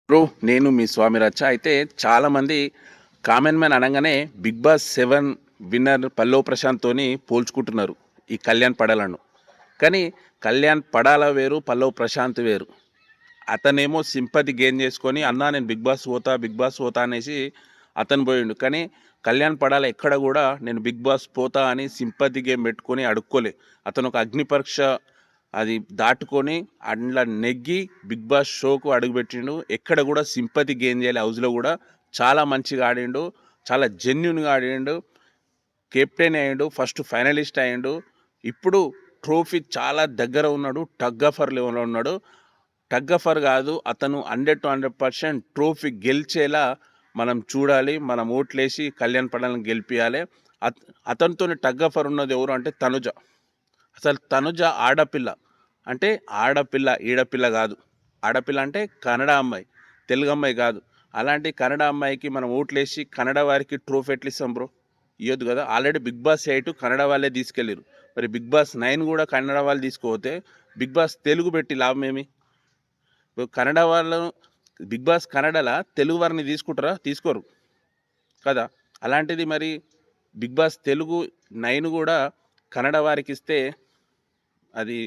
Bro నేను మీ స్వామి రచ్చ. అయితే చాలామంది కామన్ మ్యాన్ అనంగానే 'బిగ్ బాస్ 7' విన్నర్ పల్లవ్ ప్రశాంత్‌తోని పోల్చుకుంటున్నారు ఈ కళ్యాణ్ పడాలను. కానీ కళ్యాణ్ పడాల వేరు, పల్లవ్ ప్రశాంత్ వేరు. అతనేమో సింపతి గెయిన్ చేసుకొని అన్నా నేను 'బిగ్ బాస్' పోతా, 'బిగ్ బాస్' పోతా అనేసి అతను పోయిండు. కానీ కళ్యాణ్ పడాల ఎక్కడ కూడా నేను 'బిగ్ బాస్' పోతా అని సింపతి గేమ్ పెట్టుకొని అడుక్కోలే. అతను ఒక అగ్ని పరీక్ష అది దాటుకొని అందులో నెగ్గి 'బిగ్ బాస్' షోకు అడుగుపెట్టిండు. ఎక్కడ కూడా సింపతి గెయిన్ చేయాలి. హౌస్లో కూడా చాలా మంచిగా ఆడిండు, చాలా జెన్యున్గా ఆడిండు, కెప్టెన్ అయ్యిండు, ఫస్ట్ ఫైనలిస్ట్ అయ్యిండు. ఇప్పుడు ట్రోఫీ చాలా దగ్గర ఉన్నాడు, టగ్ ఆఫర్ లెవెల్లో ఉన్నాడు. టగ్ ఆఫర్ కాదు, అతను 100% ట్రోఫీ గెలిచేలా మనం చూడాలి. మనం ఓట్లేసి కళ్యాణ్ పడాలని గెలిపియాలి. అతనితో టగ్ ఆఫర్ ఉన్నది ఎవరు అంటే తనుజ. అసలు తనుజ ఆడపిల్ల, అంటే ఆడపిల్ల ఈడపిల్ల కాదు. ఆడపిల్ల అంటే కన్నడ అమ్మాయి, తెలుగు అమ్మాయి కాదు. అలాంటి కన్నడ అమ్మాయికి మనం ఓట్లేసి కన్నడ వారికి ట్రోఫీ ఎట్లా ఇస్తాం బ్రో? ఇవ్వద్దు కదా. ఆల్రెడీ 'బిగ్ బాస్ 8' కన్నడ వాళ్ళే తీసుకెళ్ళారు. మరి 'బిగ్ బాస్ 9' కూడా కన్నడ వాళ్ళు తీసుకుపోతే 'బిగ్ బాస్' తెలుగు పెట్టి లాభం ఏమి? ఇప్పుడు కన్నడ వాళ్ళు 'బిగ్ బాస్' కన్నడలా తెలుగు వారిని తీసుకుంటారా? తీసుకోరు కదా. అలాంటిది మరి 'బిగ్ బాస్' తెలుగు 9 కూడా కన్నడ వారికి ఇస్తే అది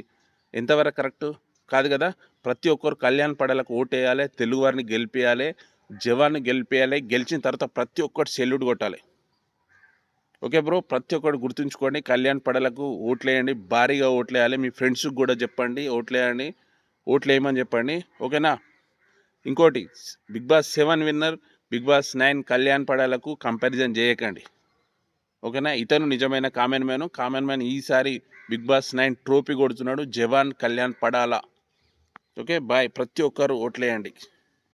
ఎంతవరకు కరెక్టు కాదు కదా. ప్రతి ఒక్కరు కళ్యాణ్ పడాలకు ఓటేయాలి, తెలుగు వారిని గెలిపియాలి, జవాన్ని గెలిపియాలి. గెలిచిన తర్వాత ప్రతి ఒక్కటి సెల్యూట్ కొట్టాలి. ఓకే బ్రో, ప్రతి ఒక్కటి గుర్తుంచుకోండి. కళ్యాణ్ పడాలకు ఓట్లేయండి, భారీగా ఓట్లేయాలి. మీ ఫ్రెండ్స్కి కూడా చెప్పండి ఓట్లేయండి, ఓట్లేయమని చెప్పండి. ఓకేనా. ఇంకోటి, 'Bigg Boss 7' winner 'Bigg Boss 9' Kalyan పడాలకు కంపారిజన్ చేయకండి. ఓకేనా. ఇతను నిజమైన కామన్ మ్యాన్ ఈసారి 'బిగ్ బాస్ 9' ట్రోఫీ కొడుతున్నాడు. జవాన్ కళ్యాణ్ పడాలా. Okay bye. ప్రతి ఒక్కరు ఓట్లేయండి.